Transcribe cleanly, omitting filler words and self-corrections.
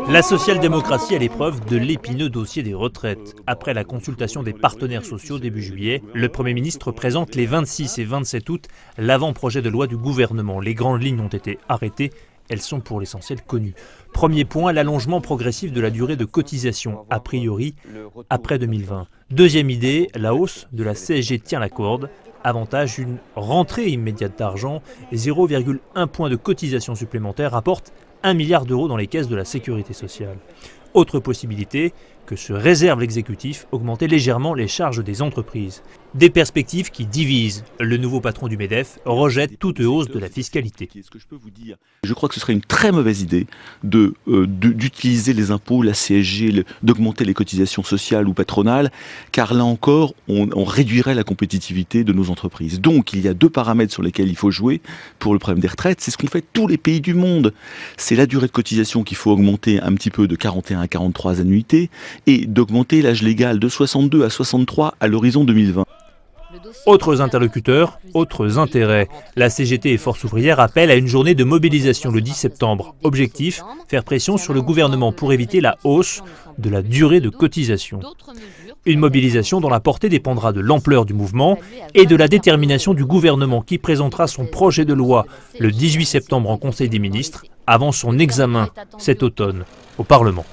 La social-démocratie à l'épreuve de l'épineux dossier des retraites. Après la consultation des partenaires sociaux début juillet, le Premier ministre présente les 26 et 27 août l'avant-projet de loi du gouvernement. Les grandes lignes ont été arrêtées, elles sont pour l'essentiel connues. Premier point, l'allongement progressif de la durée de cotisation, a priori après 2020. Deuxième idée, la hausse de la CSG tient la corde. Avantage, une rentrée immédiate d'argent, 0,1 point de cotisation supplémentaire rapporte 1 milliard d'euros dans les caisses de la sécurité sociale. Autre possibilité, que se réserve l'exécutif, augmenter légèrement les charges des entreprises. Des perspectives qui divisent. Le nouveau patron du MEDEF rejette toute hausse de la fiscalité. Je crois que ce serait une très mauvaise idée d'utiliser les impôts, la CSG, d'augmenter les cotisations sociales ou patronales, car là encore, on réduirait la compétitivité de nos entreprises. Donc, il y a deux paramètres sur lesquels il faut jouer pour le problème des retraites. C'est ce qu'ont fait tous les pays du monde. C'est la durée de cotisation qu'il faut augmenter un petit peu de 41 à 43 annuités et d'augmenter l'âge légal de 62 à 63 à l'horizon 2020. Autres interlocuteurs, autres intérêts. La CGT et Force ouvrière appellent à une journée de mobilisation le 10 septembre. Objectif, faire pression sur le gouvernement pour éviter la hausse de la durée de cotisation. Une mobilisation dont la portée dépendra de l'ampleur du mouvement et de la détermination du gouvernement qui présentera son projet de loi le 18 septembre en Conseil des ministres avant son examen cet automne au Parlement.